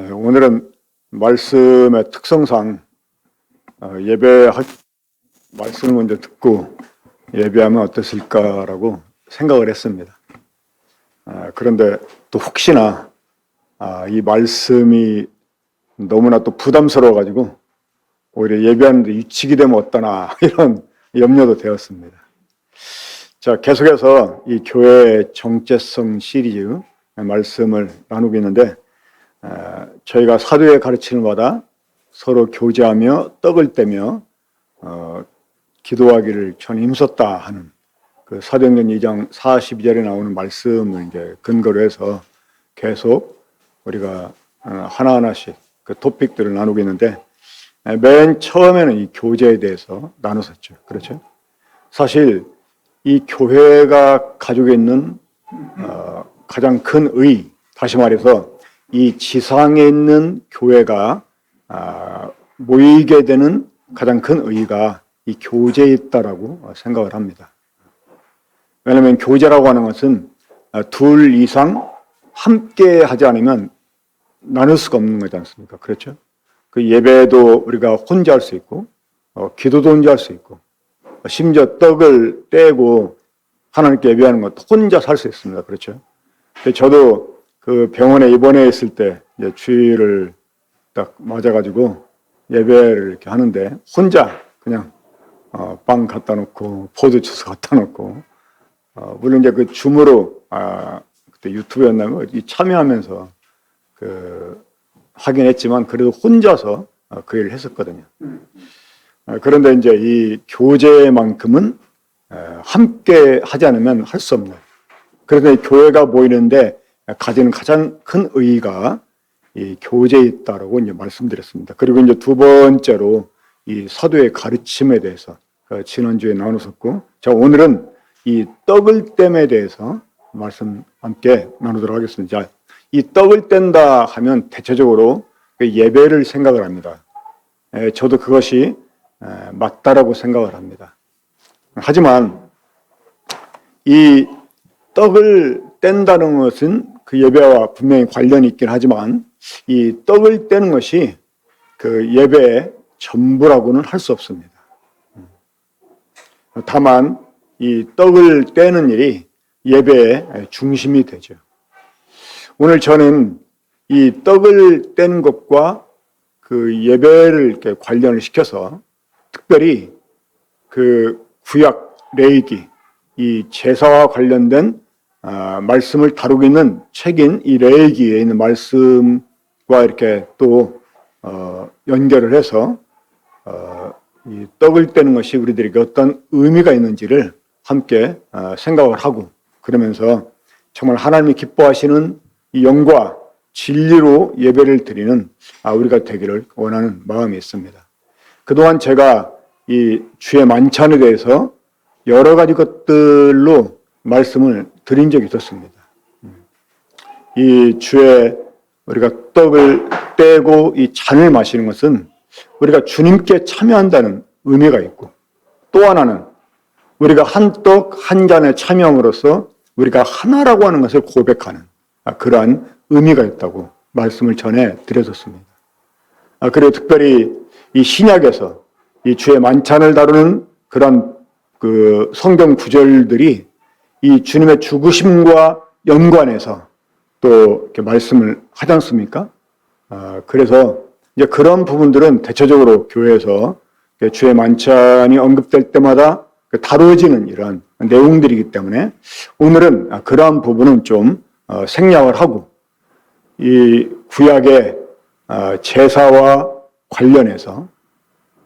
오늘은 말씀의 특성상 말씀을 먼저 듣고 예배하면 어땠을까라고 생각을 했습니다. 그런데 또 혹시나 이 말씀이 너무나 또 부담스러워가지고 오히려 예배하는데 유치기 되면 어떠나 이런 염려도 되었습니다. 자, 계속해서 이 교회의 정체성 시리즈 말씀을 나누고 있는데 저희가 사도의 가르침을 받아 서로 교제하며 떡을 떼며 기도하기를 전에 힘썼다 하는 그 사도행전 2장 42절에 나오는 말씀을 이제 근거로 해서 계속 우리가 하나하나씩 그 토픽들을 나누고 있는데 맨 처음에는 이 교제에 대해서 나눴었죠. 그렇죠? 사실 이 교회가 가지고 있는 가장 큰 의, 다시 말해서 이 지상에 있는 교회가 모이게 되는 가장 큰 의의가 이 교제에 있다라고 생각을 합니다. 왜냐하면 교제라고 하는 것은 둘 이상 함께 하지 않으면 나눌 수가 없는 거지 않습니까? 그렇죠? 그 예배도 우리가 혼자 할 수 있고 기도도 혼자 할 수 있고 심지어 떡을 떼고 하나님께 예배하는 것도 혼자 살 수 있습니다. 그렇죠? 저도 그 병원에 입원해 있을 때 이제 주일을 딱 맞아가지고 예배를 이렇게 하는데 혼자 그냥 빵 갖다 놓고 포도 주스 갖다 놓고 물론 이제 그 줌으로 그때 유튜브였나요? 참여하면서 그 하긴 했지만 그래도 혼자서 그 일을 했었거든요. 그런데 이제 이 교제만큼은 함께 하지 않으면 할 수 없는. 그래서 교회가 모이는데 가지는 가장 큰 의의가 이 교제에 있다라고 이제 말씀드렸습니다. 그리고 이제 두 번째로 이 사도의 가르침에 대해서 지난주에 나눴었고, 자, 오늘은 이 떡을 땜에 대해서 말씀 함께 나누도록 하겠습니다. 자, 이 떡을 뗀다 하면 대체적으로 예배를 생각을 합니다. 저도 그것이 맞다라고 생각을 합니다. 하지만 이 떡을 뗀다는 것은 그 예배와 분명히 관련이 있긴 하지만 이 떡을 떼는 것이 그 예배의 전부라고는 할 수 없습니다. 다만 이 떡을 떼는 일이 예배의 중심이 되죠. 오늘 저는 이 떡을 떼는 것과 그 예배를 이렇게 관련을 시켜서 특별히 그 구약 레위기 이 제사와 관련된 말씀을 다루고 있는 책인 이 레위기에 있는 말씀과 이렇게 또 연결을 해서 이 떡을 떼는 것이 우리들에게 어떤 의미가 있는지를 함께 생각을 하고 그러면서 정말 하나님이 기뻐하시는 이 영과 진리로 예배를 드리는 우리가 되기를 원하는 마음이 있습니다. 그동안 제가 이 주의 만찬에 대해서 여러 가지 것들로 말씀을 드린 적이 있었습니다. 이 주에 우리가 떡을 떼고 이 잔을 마시는 것은 우리가 주님께 참여한다는 의미가 있고 또 하나는 우리가 한 떡 한 잔에 참여함으로써 우리가 하나라고 하는 것을 고백하는 그러한 의미가 있다고 말씀을 전해 드렸었습니다. 그리고 특별히 이 신약에서 이 주의 만찬을 다루는 그런 그 성경 구절들이 이 주님의 죽으심과 연관해서 또 이렇게 말씀을 하지 않습니까? 그래서 이제 그런 부분들은 대체적으로 교회에서 주의 만찬이 언급될 때마다 다루어지는 이런 내용들이기 때문에 오늘은 그러한 부분은 좀 생략을 하고 이 구약의 제사와 관련해서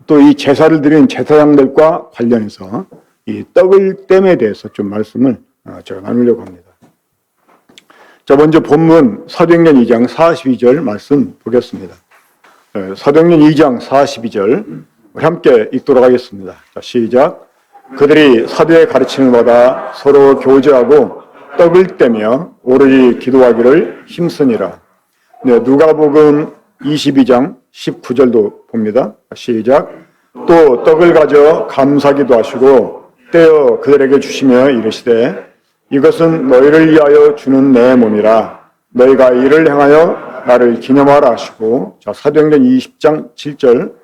또 이 제사를 드리는 제사장들과 관련해서 이 떡을 땜에 대해서 좀 말씀을 제가 나누려고 합니다. 자, 먼저 본문 사도행전 2장 42절 말씀 보겠습니다. 사도행전 2장 42절 우리 함께 읽도록 하겠습니다. 자, 시작. 그들이 사도의 가르침을 받아 서로 교제하고 떡을 떼며 오로지 기도하기를 힘쓰니라. 네, 누가복음 22장 19절도 봅니다. 시작. 또 떡을 가져 감사기도 하시고 떼어 그들에게 주시며 이르시되 이것은 너희를 위하여 주는 내 몸이라. 너희가 이를 행하여 나를 기념하라 하시고, 자, 사도행전 20장 7절,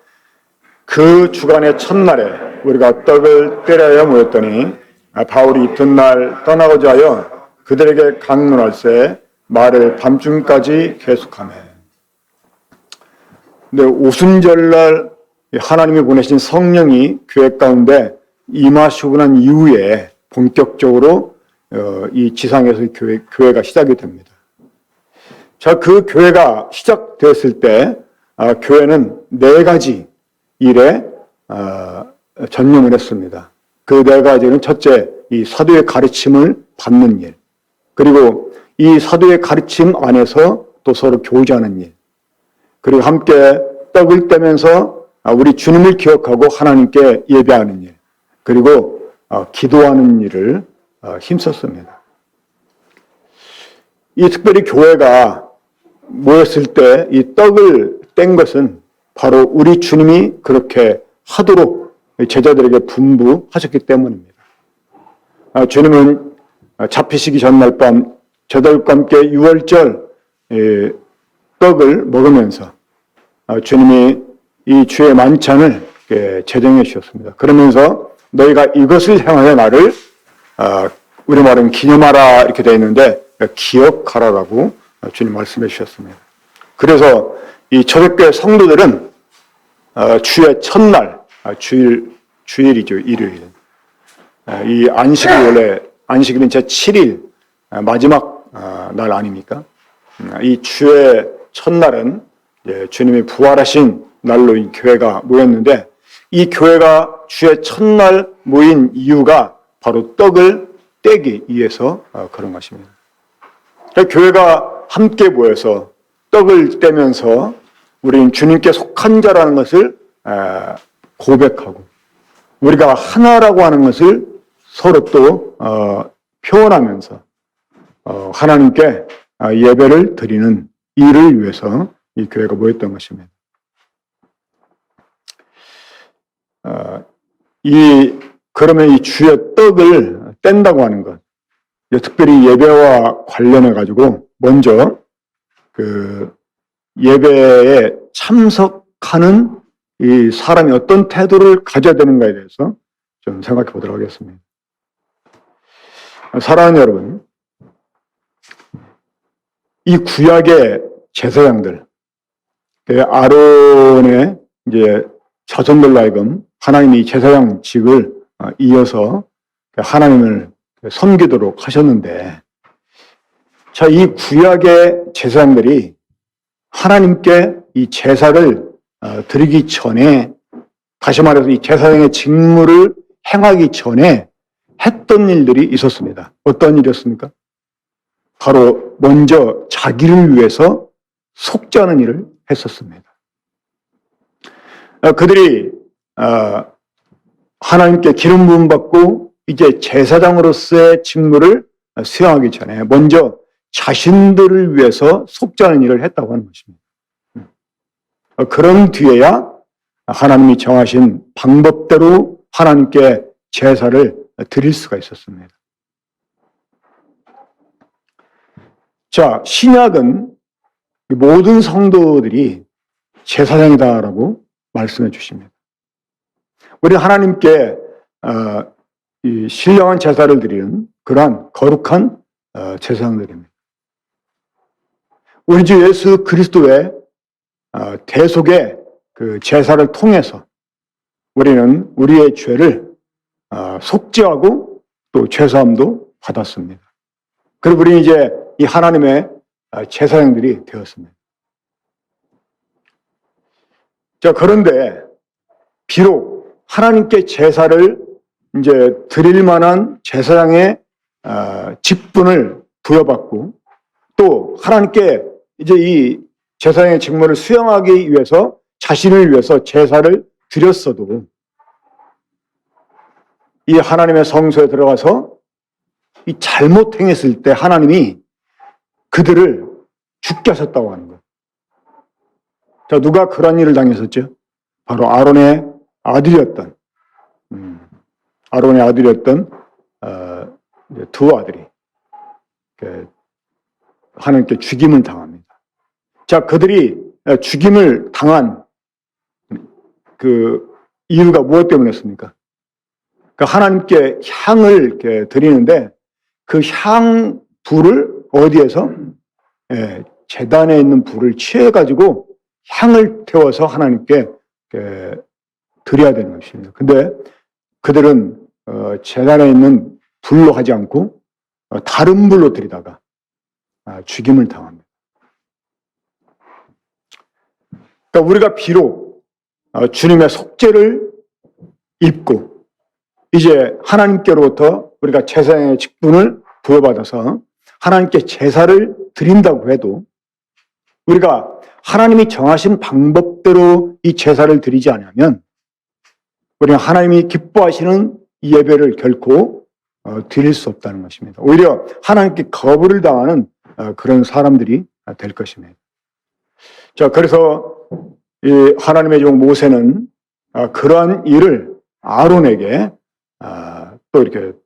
그 주간의 첫날에 우리가 떡을 떼려 모였더니 바울이 이튿날 떠나고자 하여 그들에게 강론할새 말을 밤중까지 계속하매. 근데 오순절날 하나님이 보내신 성령이 교회 가운데 임하시고 난 이후에 본격적으로 이 지상에서 교회가 시작이 됩니다. 자, 그 교회가 시작되었을 때 교회는 네 가지 일에 전념을 했습니다. 그 네 가지는 첫째, 이 사도의 가르침을 받는 일, 그리고 이 사도의 가르침 안에서 또 서로 교제하는 일, 그리고 함께 떡을 떼면서 우리 주님을 기억하고 하나님께 예배하는 일, 그리고 기도하는 일을 힘썼습니다. 이 특별히 교회가 모였을 때 이 떡을 뗀 것은 바로 우리 주님이 그렇게 하도록 제자들에게 분부하셨기 때문입니다. 주님은 잡히시기 전날 밤 제자들과 함께 유월절 떡을 먹으면서 주님이 이 주의 만찬을 제정해 주셨습니다. 그러면서 너희가 이것을 행하여 나를 우리말은 기념하라 이렇게 되어 있는데 기억하라라고 주님 말씀해 주셨습니다. 그래서 이 초대교회 성도들은 주의 첫날, 주일이죠, 일요일. 이 안식이 원래 안식일은 제7일 마지막 날 아닙니까? 이 주의 첫날은 주님이 부활하신 날로 이 교회가 모였는데 이 교회가 주의 첫날 모인 이유가 바로 떡을 떼기 위해서 그런 것입니다. 교회가 함께 모여서 떡을 떼면서 우리는 주님께 속한 자라는 것을 고백하고 우리가 하나라고 하는 것을 서로 또 표현하면서 하나님께 예배를 드리는 일을 위해서 이 교회가 모였던 것입니다. 그러면 이 주의 떡을 뗀다고 하는 것, 특별히 예배와 관련해 가지고 먼저 그 예배에 참석하는 이 사람이 어떤 태도를 가져야 되는가에 대해서 좀 생각해 보도록 하겠습니다. 사랑하는 여러분, 이 구약의 제사장들, 아론의 이제 자손들로 하여금 하나님이 제사장직을 이어서 하나님을 섬기도록 하셨는데, 자, 이 구약의 제사장들이 하나님께 이 제사를 드리기 전에, 다시 말해서 이 제사장의 직무를 행하기 전에 했던 일들이 있었습니다. 어떤 일이었습니까? 바로 먼저 자기를 위해서 속죄하는 일을 했었습니다. 그들이 하나님께 기름 부음 받고 이제 제사장으로서의 직무를 수행하기 전에 먼저 자신들을 위해서 속죄하는 일을 했다고 하는 것입니다. 그런 뒤에야 하나님이 정하신 방법대로 하나님께 제사를 드릴 수가 있었습니다. 자, 신약은 모든 성도들이 제사장이다라고 말씀해 주십니다. 우리 하나님께 이 신령한 제사를 드리는 그러한 거룩한 제사장들입니다. 우리 주 예수 그리스도의 대속의 그 제사를 통해서 우리는 우리의 죄를 속죄하고 또 죄사함도 받았습니다. 그리고 우리는 이제 이 하나님의 제사장들이 되었습니다. 자, 그런데 비록 하나님께 제사를 이제 드릴 만한 제사장의 직분을 부여받고 또 하나님께 이제 이 제사장의 직무를 수행하기 위해서 자신을 위해서 제사를 드렸어도 이 하나님의 성소에 들어가서 이 잘못 행했을 때 하나님이 그들을 죽게 하셨다고 하는 거예요. 자, 누가 그런 일을 당했었죠? 바로 아론의 아들이었던 두 아들이 하나님께 죽임을 당합니다. 자, 그들이 죽임을 당한 그 이유가 무엇 때문이었습니까? 그 하나님께 향을 이렇게 드리는데 그 향 불을 어디에서? 제단에 있는 불을 취해가지고 향을 태워서 하나님께 드려야 되는 것입니다. 근데 그들은 제단에 있는 불로 하지 않고 다른 불로 드리다가 죽임을 당합니다. 그러니까 우리가 비록 주님의 속죄를 입고 이제 하나님께로부터 우리가 제사장의 직분을 부여받아서 하나님께 제사를 드린다고 해도 우리가 하나님이 정하신 방법대로 이 제사를 드리지 않으면 우리는 하나님이 기뻐하시는 이 예배를 결코 드릴 수 없다는 것입니다. 오히려 하나님께 거부를 당하는 그런 사람들이 될 것입니다. 자, 그래서 이 하나님의 종 모세는 그러한 일을 아론에게 또 이렇게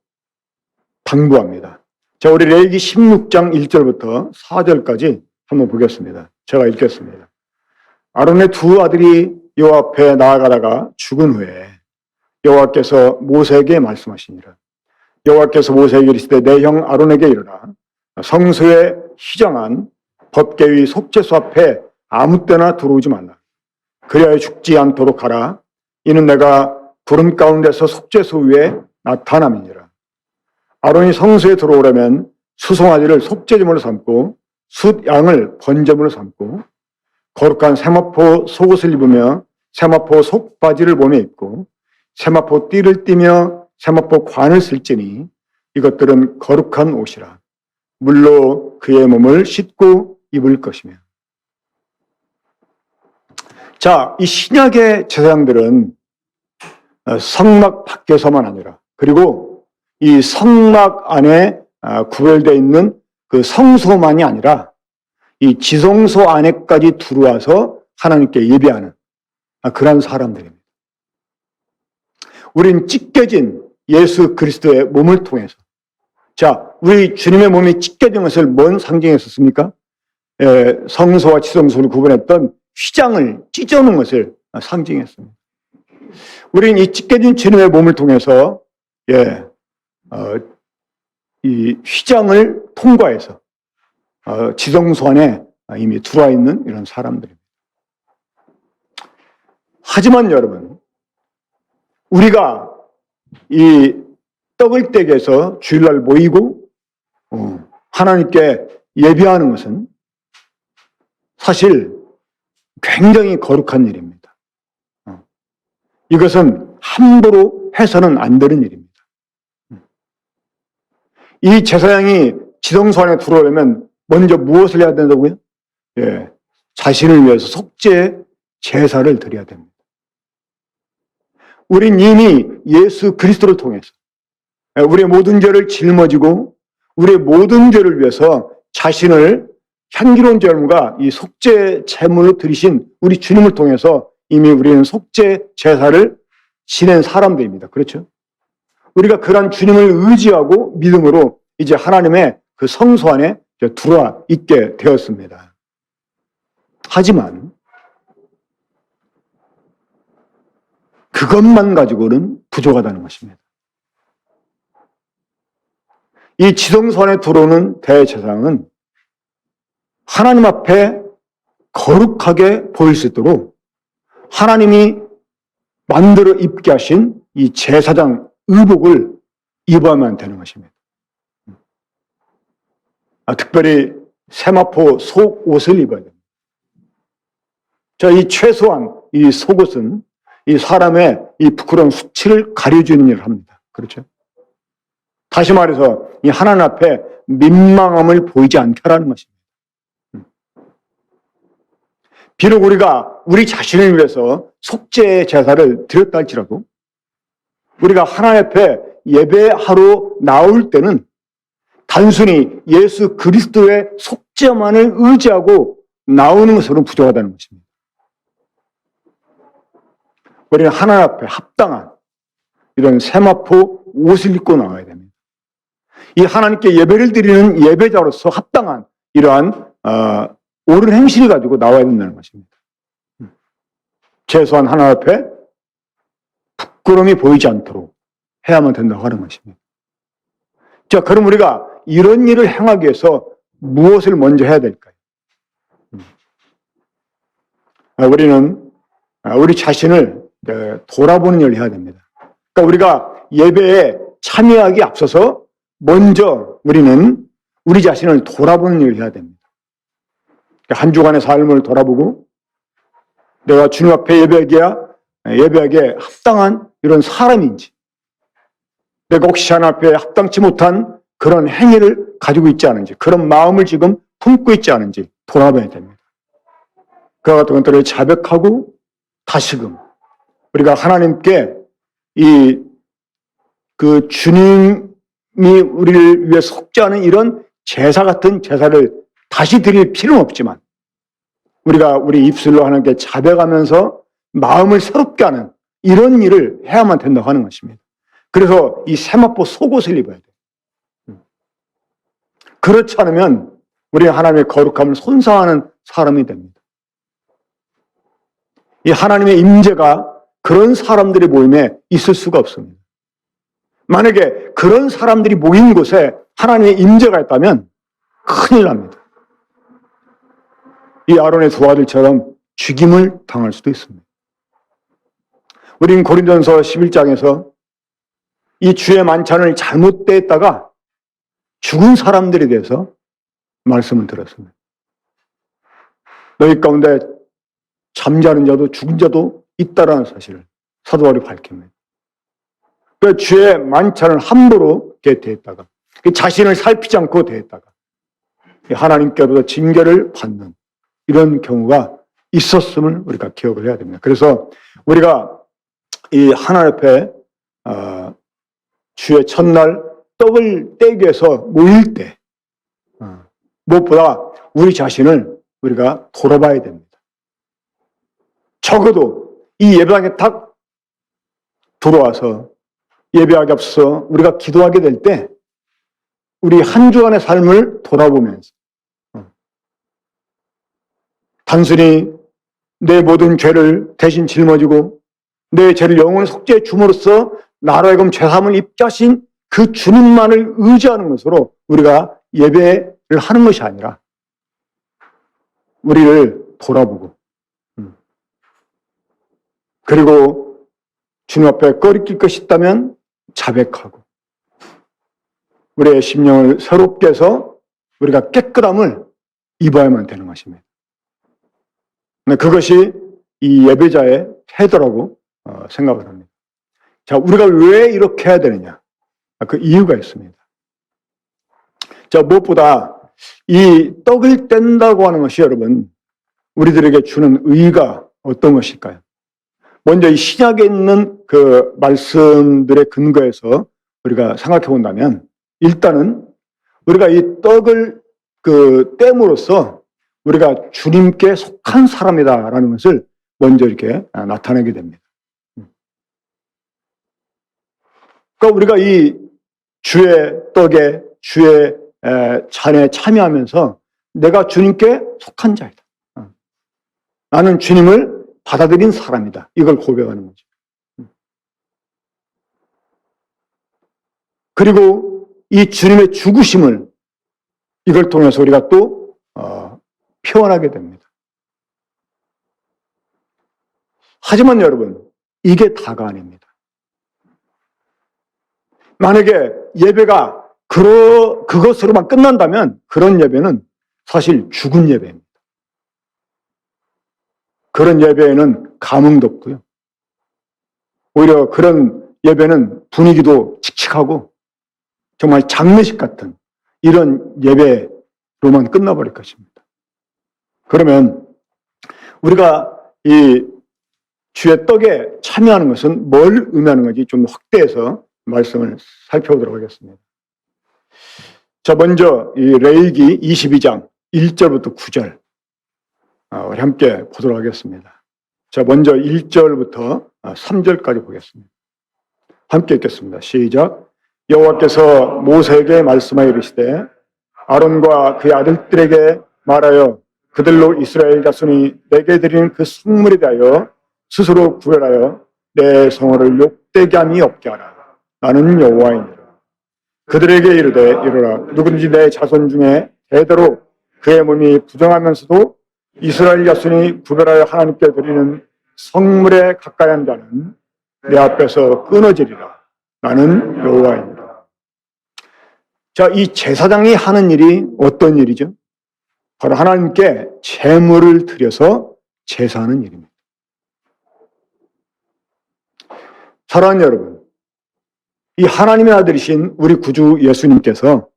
당부합니다. 자, 우리 레위기 16장 1절부터 4절까지 한번 보겠습니다. 제가 읽겠습니다. 아론의 두 아들이 여호와 앞에 나아가다가 죽은 후에 여호와께서 모세에게 말씀하시니라. 여호와께서 모세에게 이르시되 내 형 아론에게 이르라. 성소에 휘장한 법궤의 속죄소 앞에 아무 때나 들어오지 말라. 그리하여 죽지 않도록 하라. 이는 내가 구름 가운데서 속죄소 위에 나타남이니라. 아론이 성소에 들어오려면 수송아지를 속죄제물로 삼고 숫양을 번제물로 삼고 거룩한 세마포 속옷을 입으며 세마포 속바지를 몸에 입고 세마포 띠를 띠며 세마포 관을 쓸지니 이것들은 거룩한 옷이라. 물로 그의 몸을 씻고 입을 것이며. 자, 이 신약의 제사장들은 성막 밖에서만 아니라 그리고 이 성막 안에 구별되어 있는 그 성소만이 아니라 이 지성소 안에까지 들어와서 하나님께 예배하는 그런 사람들입니다. 우린 찢겨진 예수 그리스도의 몸을 통해서, 자, 우리 주님의 몸이 찢겨진 것을 뭔 상징했었습니까? 성소와 지성소를 구분했던 휘장을 찢어놓은 것을 상징했습니다. 우린 이 찢겨진 주님의 몸을 통해서 이 휘장을 통과해서 지성소 안에 이미 들어와 있는 이런 사람들입니다. 하지만 여러분, 우리가 이 떡을 떼기에서 주일날 모이고 하나님께 예배하는 것은 사실 굉장히 거룩한 일입니다. 이것은 함부로 해서는 안 되는 일입니다. 이 제사장이 지성소 안에 들어오려면 먼저 무엇을 해야 된다고요? 자신을 위해서 속죄 제사를 드려야 됩니다. 우린 이미 예수 그리스도를 통해서 우리의 모든 죄를 짊어지고 우리의 모든 죄를 위해서 자신을 향기로운 제물과 이 속죄 제물로 드리신 우리 주님을 통해서 이미 우리는 속죄 제사를 지낸 사람들입니다. 그렇죠? 우리가 그런 주님을 의지하고 믿음으로 이제 하나님의 그 성소 안에 들어와 있게 되었습니다. 하지만 그것만 가지고는 부족하다는 것입니다. 이 지성소 안에 들어오는 대제사장은 하나님 앞에 거룩하게 보일 수 있도록 하나님이 만들어 입게 하신 이 제사장 의복을 입어야만 되는 것입니다. 특별히 세마포 속옷을 입어야 됩니다. 자, 이 최소한 이 속옷은 이 사람의 이 부끄러운 수치를 가려주는 일을 합니다. 그렇죠? 다시 말해서 이 하나님 앞에 민망함을 보이지 않게 하라는 것입니다. 비록 우리가 우리 자신을 위해서 속죄 제사를 드렸다 할지라도 우리가 하나님 앞에 예배하러 나올 때는 단순히 예수 그리스도의 속죄만을 의지하고 나오는 것으로는 부족하다는 것입니다. 우리는 하나님 앞에 합당한 이런 세마포 옷을 입고 나와야 됩니다. 이 하나님께 예배를 드리는 예배자로서 합당한 이러한 옳은 행실을 가지고 나와야 된다는 것입니다. 최소한 하나님 앞에 부끄러움이 보이지 않도록 해야만 된다고 하는 것입니다. 자, 그럼 우리가 이런 일을 행하기 위해서 무엇을 먼저 해야 될까요? 우리는 우리 자신을 돌아보는 일을 해야 됩니다. 그러니까 우리가 예배에 참여하기 앞서서 먼저 우리는 우리 자신을 돌아보는 일을 해야 됩니다. 한 주간의 삶을 돌아보고 내가 주님 앞에 예배하기에 합당한 이런 사람인지, 내가 혹시 하나님 앞에 합당치 못한 그런 행위를 가지고 있지 않은지, 그런 마음을 지금 품고 있지 않은지 돌아봐야 됩니다. 그와 같은 것들을 자백하고 다시금 우리가 하나님께 그 주님이 우리를 위해 속지 않은 이런 제사 같은 제사를 다시 드릴 필요는 없지만 우리가 우리 입술로 하나님께 자백하면서 마음을 새롭게 하는 이런 일을 해야만 된다고 하는 것입니다. 그래서 이 세마포 속옷을 입어야 돼요. 그렇지 않으면 우리는 하나님의 거룩함을 손상하는 사람이 됩니다. 이 하나님의 임재가 그런 사람들의 모임에 있을 수가 없습니다. 만약에 그런 사람들이 모인 곳에 하나님의 임재가 있다면 큰일 납니다. 이 아론의 두 아들처럼 죽임을 당할 수도 있습니다. 우리는 고린도전서 11장에서 이 주의 만찬을 잘못 대했다가 죽은 사람들에 대해서 말씀을 들었습니다. 너희 가운데 잠자는 자도 죽은 자도 있다라는 사실을 사도 바울이 밝힙니다. 그 주의 만찬을 함부로 대했다가 자신을 살피지 않고 대했다가 하나님께로부터 징계를 받는 이런 경우가 있었음을 우리가 기억을 해야 됩니다. 그래서 우리가 이 하나님 앞에 주의 첫날 떡을 떼기 위해서 모일 때 무엇보다 우리 자신을 우리가 돌아봐야 됩니다. 적어도 이 예배당에 딱 들어와서 예배하기 앞서 우리가 기도하게 될 때 우리 한 주간의 삶을 돌아보면서 단순히 내 모든 죄를 대신 짊어지고 내 죄를 영원히 속죄해 줌으로써 나로 하여금 죄사함을 입게 하신 그 주님만을 의지하는 것으로 우리가 예배를 하는 것이 아니라 우리를 돌아보고 그리고 주님 앞에 꺼리낄 것이 있다면 자백하고 우리의 심령을 새롭게 해서 우리가 깨끗함을 입어야만 되는 것입니다. 그것이 이 예배자의 태도라고 생각을 합니다. 자, 우리가 왜 이렇게 해야 되느냐? 그 이유가 있습니다. 자, 무엇보다 이 떡을 뗀다고 하는 것이 여러분 우리들에게 주는 의의가 어떤 것일까요? 먼저 이 신약에 있는 그 말씀들의 근거에서 우리가 생각해 본다면 일단은 우리가 이 떡을 그 땜으로써 우리가 주님께 속한 사람이다라는 것을 먼저 이렇게 나타내게 됩니다. 그러니까 우리가 이 주의 떡에 주의 잔에 참여하면서 내가 주님께 속한 자이다. 나는 주님을 받아들인 사람이다. 이걸 고백하는 거죠. 그리고 이 주님의 죽으심을 이걸 통해서 우리가 또 표현하게 됩니다. 하지만 여러분, 이게 다가 아닙니다. 만약에 예배가 그것으로만 끝난다면 그런 예배는 사실 죽은 예배입니다. 그런 예배에는 감흥도 없고요. 오히려 그런 예배는 분위기도 칙칙하고 정말 장례식 같은 이런 예배로만 끝나버릴 것입니다. 그러면 우리가 이 주의 떡에 참여하는 것은 뭘 의미하는 건지 좀 확대해서 말씀을 살펴보도록 하겠습니다. 자, 먼저 이 레위기 22장 1절부터 9절 우리 함께 보도록 하겠습니다. 자, 먼저 1절부터 3절까지 보겠습니다. 함께 읽겠습니다. 시작. 여호와께서 모세에게 말씀하여 이르시되 아론과 그의 아들들에게 말하여 그들로 이스라엘 자손이 내게 드리는 그 성물에 대하여 스스로 구별하여 내 성호를 욕되게 함이 없게 하라. 나는 여호와이니라. 그들에게 이르되 이르라. 누구든지 내 자손 중에 대대로 그의 몸이 부정하면서도 이스라엘 자손이 구별하여 하나님께 드리는 성물에 가까이 한 자는 내 앞에서 끊어지리라. 나는 여호와이니라. 자, 이 제사장이 하는 일이 어떤 일이죠? 바로 하나님께 제물을 드려서 제사하는 일입니다. 사랑하는 여러분, 이 하나님의 아들이신 우리 구주 예수님께서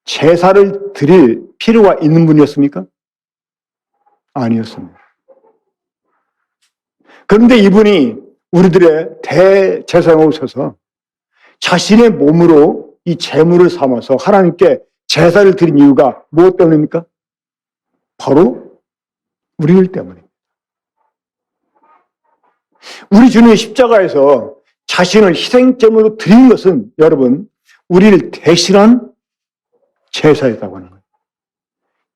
제사를 드릴 필요가 있는 분이었습니까? 아니었습니다. 그런데 이분이 우리들의 대제사장으로 서서 자신의 몸으로 이 제물을 삼아서 하나님께 제사를 드린 이유가 무엇 때문입니까? 바로 우리들 때문입니다. 우리 주님의 십자가에서 자신을 희생제물로 드린 것은 여러분, 우리를 대신한 제사였다고 하는 거예요.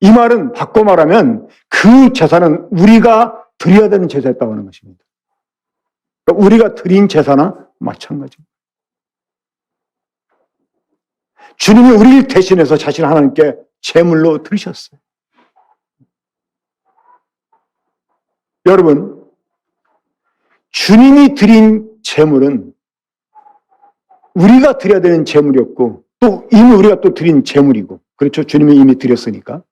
이 말은 바꿔 말하면 그 제사는 우리가 드려야 되는 제사였다고 하는 것입니다. 그러니까 우리가 드린 제사나 마찬가지입니다. 주님이 우리를 대신해서 자신 하나님께 제물로 드리셨어요. 여러분, 주님이 드린 제물은 우리가 드려야 되는 제물이었고 또 이미 우리가 또 드린 제물이고, 그렇죠? 주님이 이미 드렸으니까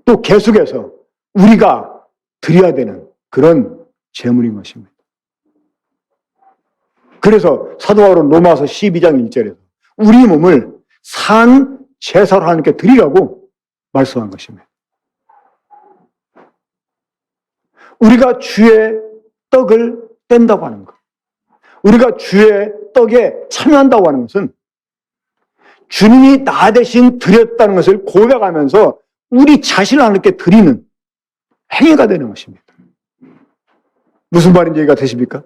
또 계속해서 우리가 드려야 되는 그런 제물인 것입니다. 그래서 사도 바울은 로마서 12장 1절에서 우리 몸을 산 제사로 하나님께 드리라고 말씀한 것입니다. 우리가 주의 떡을 뗀다고 하는 것, 우리가 주의 떡에 참여한다고 하는 것은 주님이 나 대신 드렸다는 것을 고백하면서 우리 자신을 하나님께 드리는 행위가 되는 것입니다. 무슨 말인지 이해가 되십니까?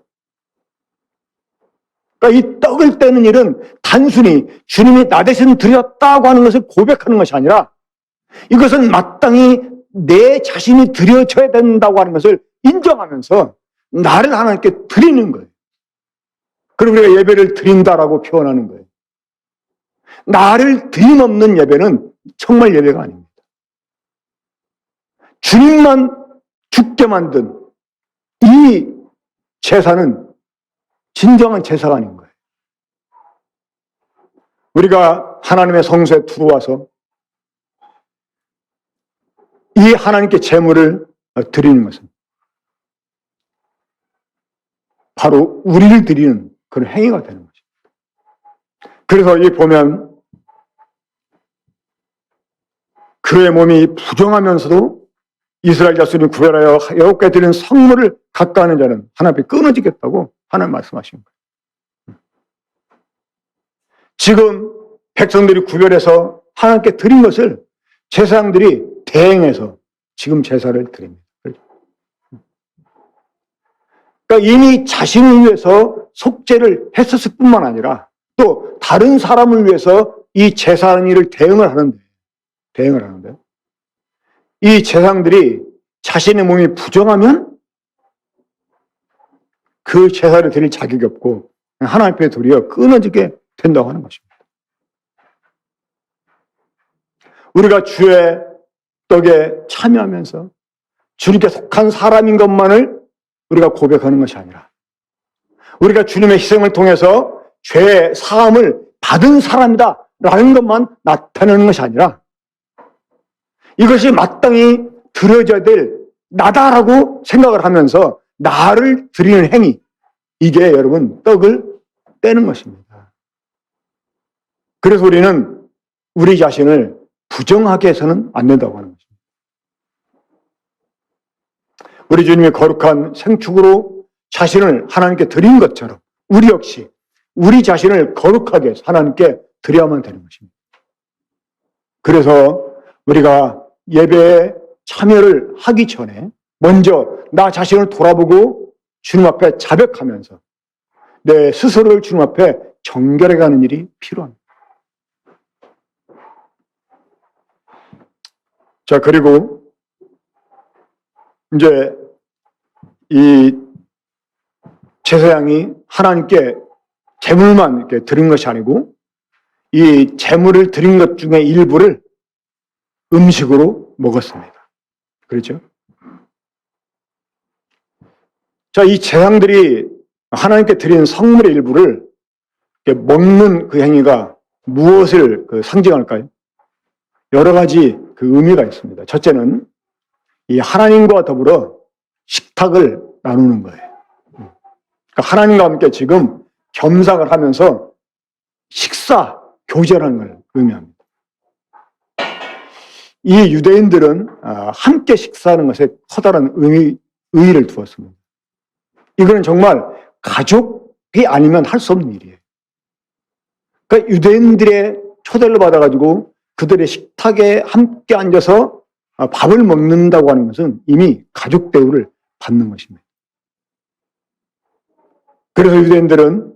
그러니까 이 떡을 떼는 일은 단순히 주님이 나 대신 드렸다고 하는 것을 고백하는 것이 아니라 이것은 마땅히 내 자신이 드려져야 된다고 하는 것을 인정하면서 나를 하나님께 드리는 거예요. 그리고 우리가 예배를 드린다라고 표현하는 거예요. 나를 드림없는 예배는 정말 예배가 아닙니다. 주님만 죽게 만든 이 제사는 진정한 제사가 아닌 거예요. 우리가 하나님의 성소에 들어와서 이 하나님께 제물을 드리는 것은 바로 우리를 드리는 그런 행위가 되는 거죠. 그래서 여기 보면 그의 몸이 부정하면서도 이스라엘 자손이 구별하여 여호와께 드리는 성물을 가까이 하는 자는 하나님 앞에 끊어지겠다고 하나님 말씀하신 거예요. 지금 백성들이 구별해서 하나님께 드린 것을 제사장들이 대행해서 지금 제사를 드립니다. 그러니까 이미 자신을 위해서 속죄를 했었을 뿐만 아니라 또 다른 사람을 위해서 이 제사하는 일을 대행을 하는데 이 제사장들이 자신의 몸이 부정하면 그 제사를 드릴 자격이 없고 하나님 앞에 도리어 끊어지게 된다고 하는 것입니다. 우리가 주의 떡에 참여하면서 주님께 속한 사람인 것만을 우리가 고백하는 것이 아니라 우리가 주님의 희생을 통해서 죄의 사함을 받은 사람이다라는 것만 나타내는 것이 아니라 이것이 마땅히 드려져야 될 나다라고 생각을 하면서 나를 드리는 행위, 이게 여러분 떡을 떼는 것입니다. 그래서 우리는 우리 자신을 부정하게 해서는 안 된다고 하는 것입니다. 우리 주님이 거룩한 생축으로 자신을 하나님께 드린 것처럼 우리 역시 우리 자신을 거룩하게 해서 하나님께 드려야만 되는 것입니다. 그래서 우리가 예배에 참여를 하기 전에 먼저 나 자신을 돌아보고 주님 앞에 자백하면서 내 스스로를 주님 앞에 정결해가는 일이 필요합니다. 자, 그리고 이제 이 제사장이 하나님께 제물만 이렇게 드린 것이 아니고 이 제물을 드린 것 중에 일부를 음식으로 먹었습니다. 그렇죠? 자, 이 제사장들이 하나님께 드린 성물의 일부를 먹는 그 행위가 무엇을 상징할까요? 여러 가지 그 의미가 있습니다. 첫째는 이 하나님과 더불어 식탁을 나누는 거예요. 그러니까 하나님과 함께 지금 겸상을 하면서 식사, 교제라는 걸 의미합니다. 이 유대인들은 함께 식사하는 것에 커다란 의의를 두었습니다. 이거는 정말 가족이 아니면 할 수 없는 일이에요. 그러니까 유대인들의 초대를 받아가지고 그들의 식탁에 함께 앉아서 밥을 먹는다고 하는 것은 이미 가족 대우를 받는 것입니다. 그래서 유대인들은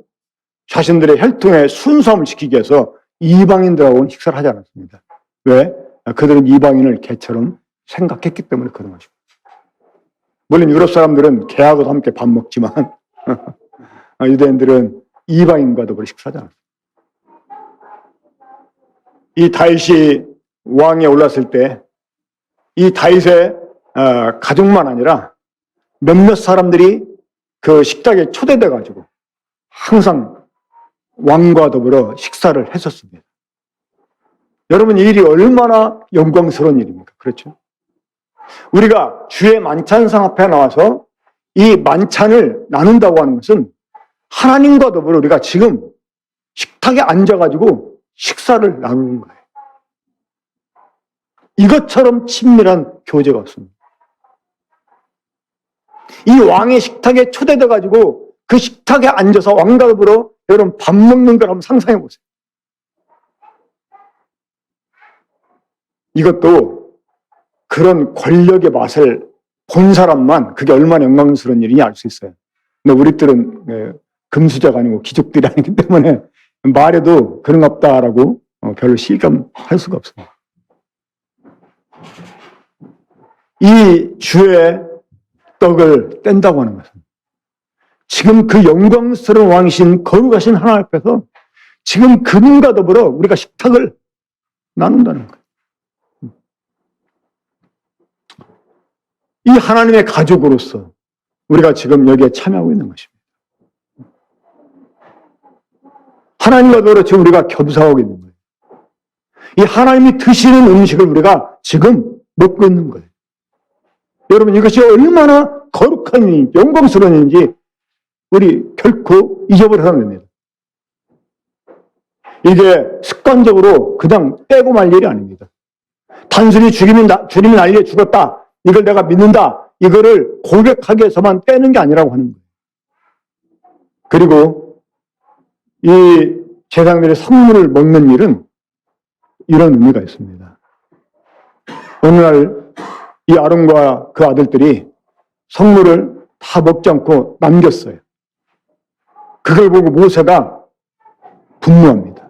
자신들의 혈통의 순수함을 지키기 위해서 이방인들하고는 식사를 하지 않았습니다. 왜? 그들은 이방인을 개처럼 생각했기 때문에 그런 것입니다. 물론 유럽 사람들은 개하고도 함께 밥 먹지만 유대인들은 이방인과 더불어 식사하지 않았습니다. 이 다윗이 왕에 올랐을 때 이 다윗의 가족만 아니라 몇몇 사람들이 그 식탁에 초대돼 가지고 항상 왕과 더불어 식사를 했었습니다. 여러분, 이 일이 얼마나 영광스러운 일입니까? 그렇죠? 우리가 주의 만찬상 앞에 나와서 이 만찬을 나눈다고 하는 것은 하나님과 더불어 우리가 지금 식탁에 앉아가지고 식사를 나누는 거예요. 이것처럼 친밀한 교제가 없습니다. 이 왕의 식탁에 초대돼가지고 그 식탁에 앉아서 왕과 더불어 여러분 밥 먹는 걸 한번 상상해 보세요. 이것도 그런 권력의 맛을 본 사람만 그게 얼마나 영광스러운 일인지 알 수 있어요. 근데 우리들은 금수저가 아니고 귀족들이 아니기 때문에 말해도 그런갑다라고 별로 실감할 수가 없습니다. 이 주의 떡을 뗀다고 하는 것은 지금 그 영광스러운 왕이신 거룩하신 하나님 앞에서 지금 그분과 더불어 우리가 식탁을 나눈다는 거예요. 이 하나님의 가족으로서 우리가 지금 여기에 참여하고 있는 것입니다. 하나님과 더불어 지금 우리가 겸사하고 있는 거예요. 이 하나님이 드시는 음식을 우리가 지금 먹고 있는 거예요. 여러분, 이것이 얼마나 거룩한 일인지 영광스러운 일인지 우리 결코 잊어버려서는 안 됩니다. 이게 습관적으로 그냥 떼고 말 일이 아닙니다. 단순히 주님이 난리에 죽었다, 이걸 내가 믿는다, 이거를 고백하기 위해서만 떼는 게 아니라고 하는 거예요. 그리고 이 제사장들의 선물을 먹는 일은 이런 의미가 있습니다. 어느 날 이 아론과 그 아들들이 선물을 다 먹지 않고 남겼어요. 그걸 보고 모세가 분노합니다.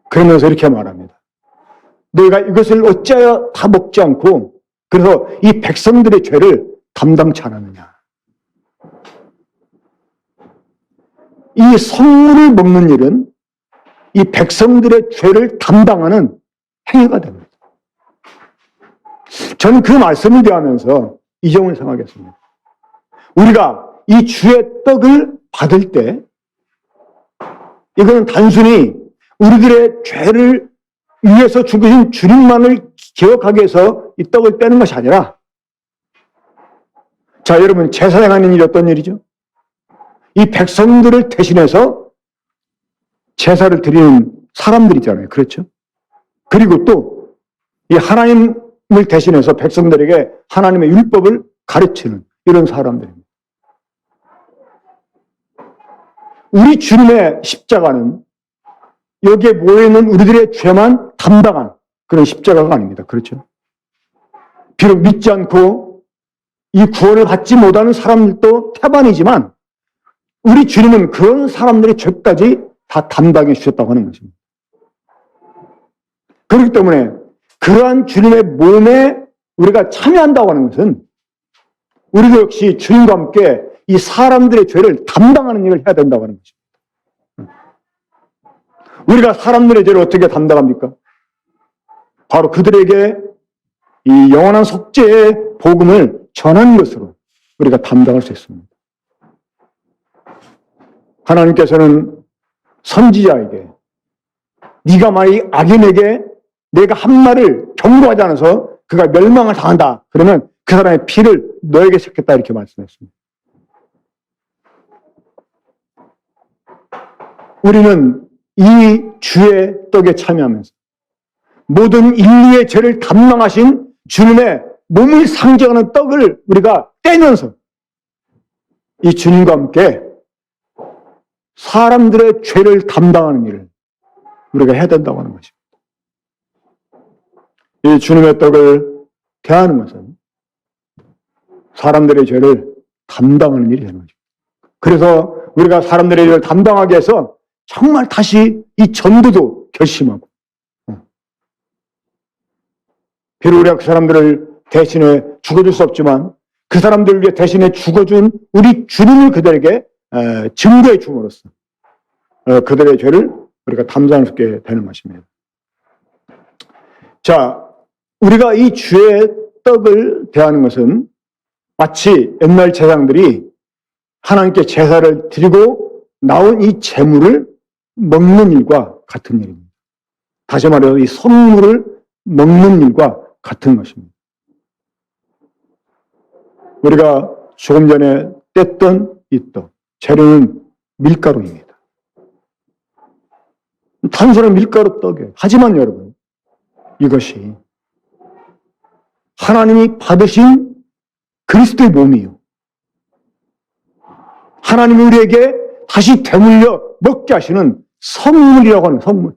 그러면서 이렇게 말합니다. 너희가 이것을 어찌하여 다 먹지 않고 그래서 이 백성들의 죄를 담당치 않았느냐. 이 선물을 먹는 일은 이 백성들의 죄를 담당하는 행위가 됩니다. 저는 그 말씀을 대하면서 이 점을 생각했습니다. 우리가 이 주의 떡을 받을 때 이거는 단순히 우리들의 죄를 위해서 죽으신 주님만을 기억하기 위해서 이 떡을 떼는 것이 아니라, 자, 여러분, 제사장 하는 일이 어떤 일이죠? 이 백성들을 대신해서 제사를 드리는 사람들이잖아요. 그렇죠? 그리고 또 이 하나님을 대신해서 백성들에게 하나님의 율법을 가르치는 이런 사람들입니다. 우리 주님의 십자가는 여기에 모여있는 우리들의 죄만 담당한 그런 십자가가 아닙니다. 그렇죠? 비록 믿지 않고 이 구원을 받지 못하는 사람들도 태반이지만 우리 주님은 그런 사람들의 죄까지 다 담당해 주셨다고 하는 것입니다. 그렇기 때문에 그러한 주님의 몸에 우리가 참여한다고 하는 것은 우리도 역시 주님과 함께 이 사람들의 죄를 담당하는 일을 해야 된다고 하는 것입니다. 우리가 사람들의 죄를 어떻게 담당합니까? 바로 그들에게 이 영원한 속죄의 복음을 전하는 것으로 우리가 담당할 수 있습니다. 하나님께서는 선지자에게 네가 만약 악인에게 내가 한 말을 경고하지 않아서 그가 멸망을 당한다. 그러면 그 사람의 피를 너에게 섞겠다 이렇게 말씀했습니다. 우리는 이 주의 떡에 참여하면서 모든 인류의 죄를 담당하신 주님의 몸을 상징하는 떡을 우리가 떼면서 이 주님과 함께 사람들의 죄를 담당하는 일을 우리가 해야 된다고 하는 것입니다. 이 주님의 떡을 대하는 것은 사람들의 죄를 담당하는 일이 되는 거죠. 그래서 우리가 사람들의 죄를 담당하기 위해서 정말 다시 이 전도도 결심하고, 비록 우리가 그 사람들을 대신에 죽어줄 수 없지만 그 사람들을 위해 대신에 죽어준 우리 주님을 그들에게 증거해 줌으로써 그들의 죄를 우리가 담당할 수 있게 되는 것입니다. 자, 우리가 이 주의 떡을 대하는 것은 마치 옛날 제사장들이 하나님께 제사를 드리고 나온 이 제물을 먹는 일과 같은 일입니다. 다시 말해서 이 선물을 먹는 일과 같은 것입니다. 우리가 조금 전에 뗐던 이 떡, 재료는 밀가루입니다. 단순한 밀가루 떡이에요. 하지만 여러분, 이것이 하나님이 받으신 그리스도의 몸이요. 하나님이 우리에게 다시 되물려 먹게 하시는 선물이라고 하는 선물.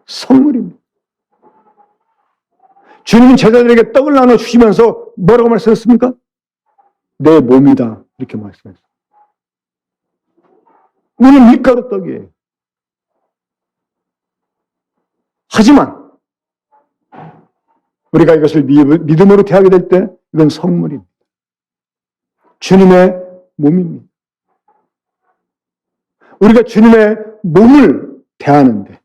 선물입니다. 주님은 제자들에게 떡을 나눠 주시면서 뭐라고 말씀하셨습니까? 내 몸이다. 이렇게 말씀했어요. 우리는 밀가루 떡이에요. 하지만 우리가 이것을 믿음으로 대하게 될 때 이건 선물입니다. 주님의 몸입니다. 우리가 주님의 몸을 대하는데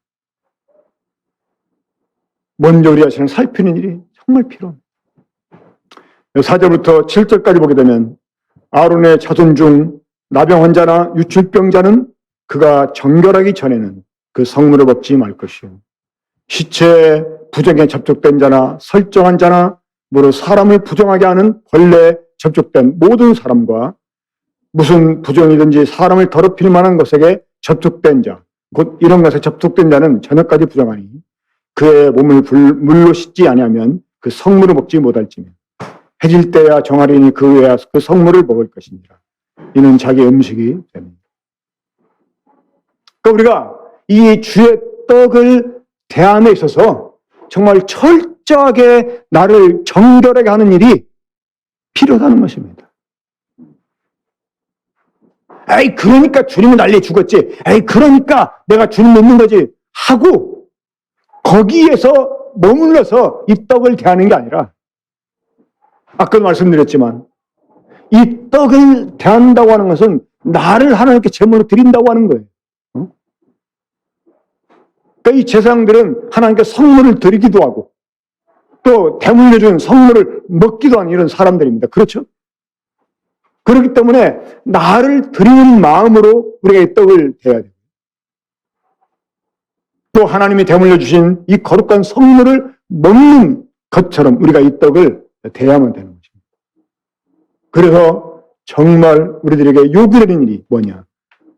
먼저 우리가 지금 살피는 일이 정말 필요합니다. 4절부터 7절까지 보게 되면 아론의 자손 중 나병 환자나 유출병자는 그가 정결하기 전에는 그 성물을 먹지 말 것이요. 시체에 부정에 접촉된 자나 설정한 자나 무릇 사람을 부정하게 하는 벌레에 접촉된 모든 사람과 무슨 부정이든지 사람을 더럽힐 만한 것에게 접촉된 자, 곧 이런 것에 접촉된 자는 저녁까지 부정하니 그의 몸을 물로 씻지 아니하면 그 성물을 먹지 못할지며 해질 때야 정하리니 그 외야 그 성물을 먹을 것이니라. 이는 자기 음식이 됩니다. 그러니까 우리가 이 주의 떡을 대함에 있어서 정말 철저하게 나를 정결하게 하는 일이 필요하다는 것입니다. 에이, 그러니까 주님은 난리에 죽었지. 에이, 그러니까 내가 주님 믿는 거지. 하고 거기에서 머물러서 이 떡을 대하는 게 아니라 아까도 말씀드렸지만 이 떡을 대한다고 하는 것은 나를 하나님께 제물로 드린다고 하는 거예요. 그러니까 이 제사장들은 하나님께 선물을 드리기도 하고 또 대물려준 선물을 먹기도 하는 이런 사람들입니다. 그렇죠? 그렇기 때문에 나를 드리는 마음으로 우리가 이 떡을 대해야 돼요. 또 하나님이 대물려 주신 이 거룩한 선물을 먹는 것처럼 우리가 이 떡을 대해야만 되는 것입니다. 그래서 정말 우리들에게 요구되는 일이 뭐냐?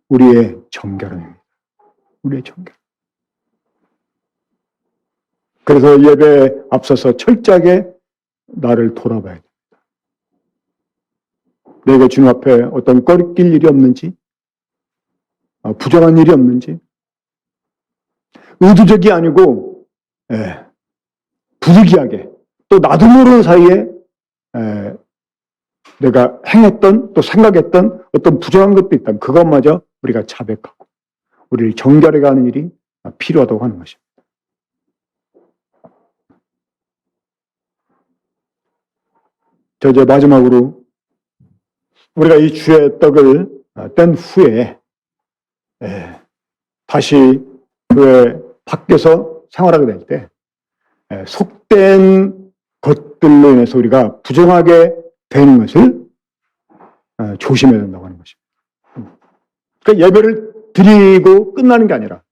우리의 정결함입니다. 우리의 정결. 그래서 예배에 앞서서 철저하게 나를 돌아봐야 됩니다. 내게 주님 앞에 어떤 꺼리낄 일이 없는지, 부정한 일이 없는지, 의도적이 아니고 부득이하게 또 나도 모르는 사이에 내가 행했던 또 생각했던 어떤 부정한 것도 있다면 그것마저 우리가 자백하고 우리를 정결하게 하는 일이 필요하다고 하는 것입니다. 저 이제 마지막으로 우리가 이 주의 떡을 뗀 후에 다시 교회 밖에서 생활하게 될 때 속된 것들로 인해서 우리가 부정하게 되는 것을 조심해야 된다고 하는 것입니다. 그러니까 예배를 드리고 끝나는 게 아니라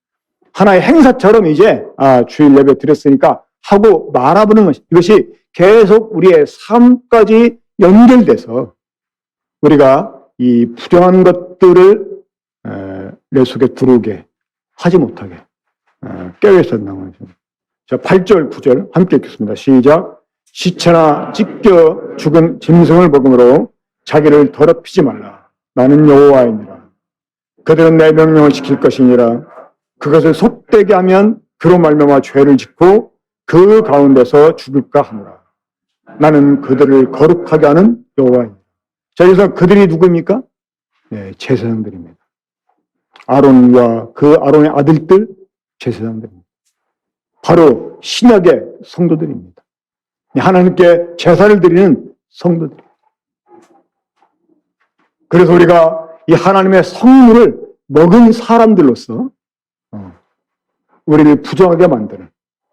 하나의 행사처럼 이제 주일 예배 드렸으니까 하고 말아보는 것이, 이것이 계속 우리의 삶까지 연결돼서 우리가 이 부정한 것들을 내 속에 들어오게 하지 못하게 깨어있어야 된다고 하죠. 자, 8절, 9절 함께 읽겠습니다. 시작. 시체나 찢겨 죽은 짐승을 먹음으로 자기를 더럽히지 말라. 나는 여호와이니라. 그들은 내 명령을 지킬 것이니라. 그것을 속되게 하면 그로 말미암아 죄를 짓고 그 가운데서 죽을까 하노라. 나는 그들을 거룩하게 하는 여호와이니라. 자, 여기서 그들이 누구입니까? 네, 제사장들입니다. 아론과 그 아론의 아들들 제사장들입니다. 바로 신약의 성도들입니다. 하나님께 제사를 드리는 성도들입니다. 그래서 우리가 이 하나님의 성물을 먹은 사람들로서 우리를 부정하게 만드는,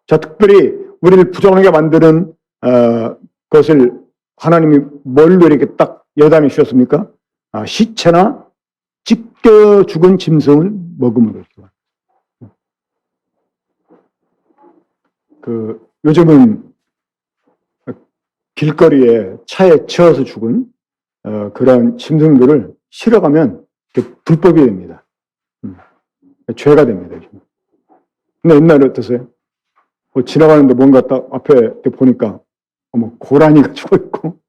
자, 특별히 우리를 부정하게 만드는 것을 하나님이 뭘로 이렇게 딱 여담해 주셨습니까? 시체나 찢겨 죽은 짐승을 먹음으로 이렇게. 요즘은 길거리에 차에 치여서 죽은 그런 짐승들을 실어가면 불법이 됩니다. 죄가 됩니다. 근데 옛날에 어떠세요? 지나가는데 뭔가 딱 앞에 보니까 고라니가 죽어 있고,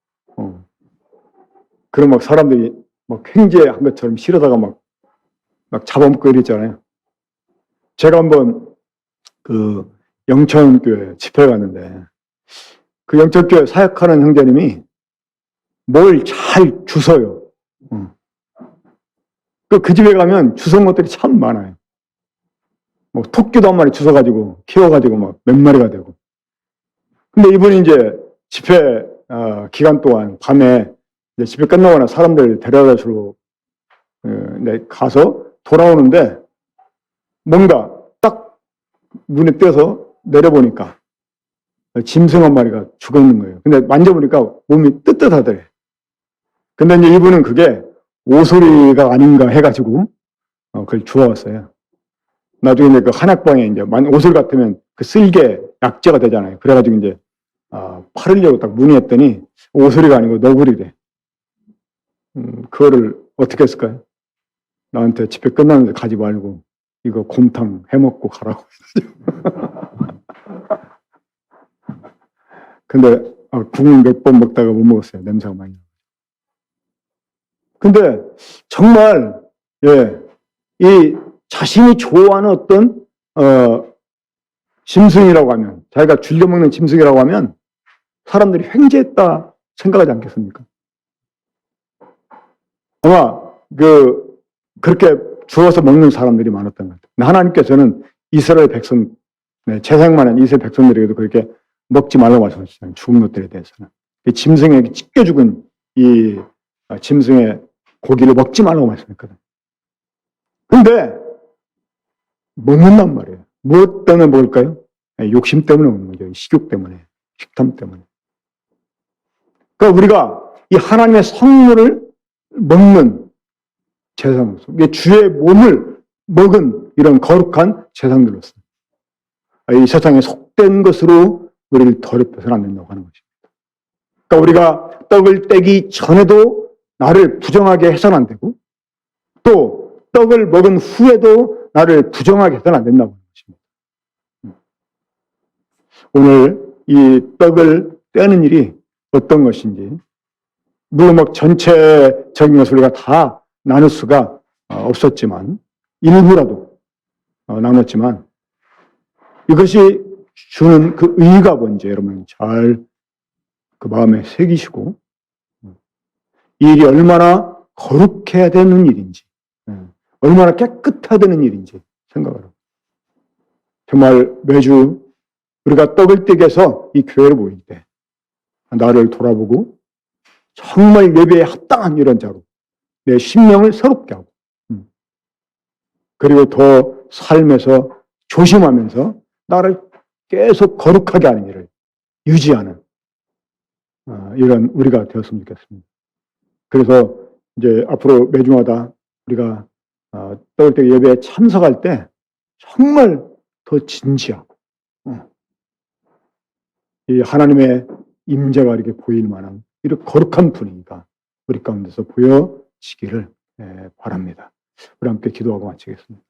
그런 막 사람들이 막 횡재한 것처럼 실어다가 막 잡아먹고 이랬잖아요. 제가 한번 영천교회 집회에 갔는데 그 영천교회 사역하는 형제님이 뭘 잘 주워요. 그 집에 가면 주워온 것들이 참 많아요. 토끼도 한 마리 주워가지고 키워가지고 막 몇 마리가 되고. 근데 이분이 이제 집회 기간 동안 밤에 이제 집회 끝나거나 사람들 데려다 주러 가서 돌아오는데 뭔가 딱 눈에 띄어서 내려보니까 짐승 한 마리가 죽어 있는 거예요. 근데 만져보니까 몸이 뜨뜻하더래. 근데 이제 이분은 그게 오소리가 아닌가 해가지고 그걸 주워왔어요. 나중에 이제 그 한약방에 이제 오솔 같으면 그 쓸개 약재가 되잖아요. 그래가지고 이제 팔으려고 딱 문의했더니 오소리가 아니고 너구리래. 그거를 어떻게 했을까요? 나한테 집회 끝나는데 가지 말고 이거 곰탕 해먹고 가라고. 근데 국물 몇 번 먹다가 못 먹었어요. 냄새가 많이 나요. 근데 정말 이 자신이 좋아하는 어떤 짐승이라고 하면, 자기가 즐겨 먹는 짐승이라고 하면 사람들이 횡재했다 생각하지 않겠습니까? 아마 그렇게 주워서 먹는 사람들이 많았던 것 같아요. 하나님께서는 이스라엘 백성, 재상만한 이스라엘 백성들에게도 그렇게 먹지 말라고 말씀하셨잖아요. 죽은 것들에 대해서는. 짐승에게 찢겨 죽은 이 짐승의 고기를 먹지 말라고 말씀했거든요. 근데 먹는단 말이에요. 무엇 때문에 먹을까요? 욕심 때문에 먹는 거죠. 식욕 때문에, 식탐 때문에. 그러니까 우리가 이 하나님의 성물을 먹는 제사장으로서, 주의 몸을 먹은 이런 거룩한 제사장들로서 이 세상에 속된 것으로 우리를 더럽혀서는 안 된다고 하는 것입니다. 그러니까 우리가 떡을 떼기 전에도 나를 부정하게 해서는 안 되고, 또 떡을 먹은 후에도 나를 부정하게 해서는 안 된다고 하는 것입니다. 오늘 이 떡을 떼는 일이 어떤 것인지, 물론 막 전체적인 것을 우리가 다 나눌 수가 없었지만, 일부라도 나눴지만, 이것이 주는 그 의의가 뭔지 여러분 잘 그 마음에 새기시고, 이 일이 얼마나 거룩해야 되는 일인지, 얼마나 깨끗해야 되는 일인지 생각을 하고, 정말 매주 우리가 떡을 떼기 위해서 이 교회를 모일 때 나를 돌아보고 정말 예배에 합당한 이런 자로 내 심령을 새롭게 하고, 그리고 더 삶에서 조심하면서 나를 계속 거룩하게 하는 일을 유지하는 이런 우리가 되었으면 좋겠습니다. 그래서 이제 앞으로 매주마다 우리가 떡을 떼기 예배에 참석할 때 정말 더 진지하고 이 하나님의 임재가 이렇게 보일 만한 이런 거룩한 분위기가 우리 가운데서 보여지기를 바랍니다. 우리 함께 기도하고 마치겠습니다.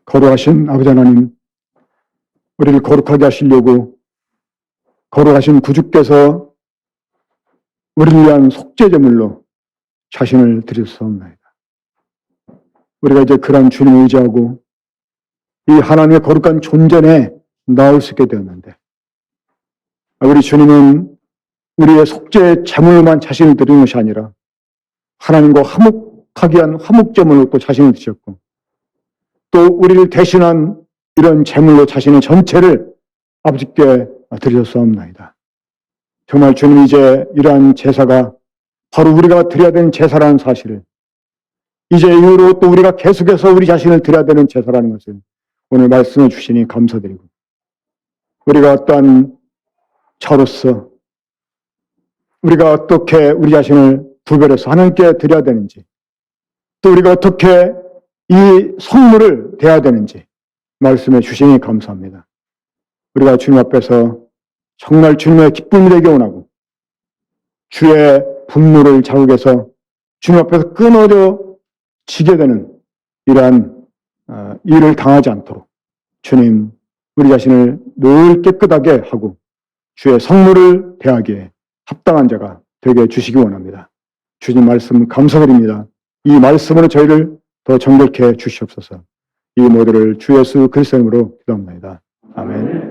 거룩하신 아버지 하나님, 우리를 거룩하게 하시려고 거룩하신 구주께서 우리를 위한 속죄제물로 자신을 드렸사옵나이다. 우리가 이제 그런 주님을 의지하고 이 하나님의 거룩한 존전에 나올 수 있게 되었는데, 우리 주님은 우리의 속죄 제물만 자신을 드리는 것이 아니라 하나님과 화목하게 한 화목제물로 또 자신을 드셨고, 또 우리를 대신한 이런 제물로 자신의 전체를 아버지께 드리셨사옵나이다. 정말 주님, 이제 이러한 제사가 바로 우리가 드려야 되는 제사라는 사실을, 이제 이후로 또 우리가 계속해서 우리 자신을 드려야 되는 제사라는 것을 오늘 말씀해 주시니 감사드리고, 우리가 어떠한 자로서 우리가 어떻게 우리 자신을 구별해서 하나님께 드려야 되는지, 또 우리가 어떻게 이 성물을 대해야 되는지 말씀해 주시니 감사합니다. 우리가 주님 앞에서 정말 주님의 기쁨이 되게 원하고, 주의 분노를 자국에서 주님 앞에서 끊어져 지게 되는 이러한 일을 당하지 않도록 주님, 우리 자신을 늘 깨끗하게 하고 주의 성물을 대하기에 합당한 자가 되게 해주시기 원합니다. 주님 말씀 감사드립니다. 이 말씀으로 저희를 더 정결케 주시옵소서. 이 모두를 주 예수 그리스도 이름으로 기도합니다. 아멘.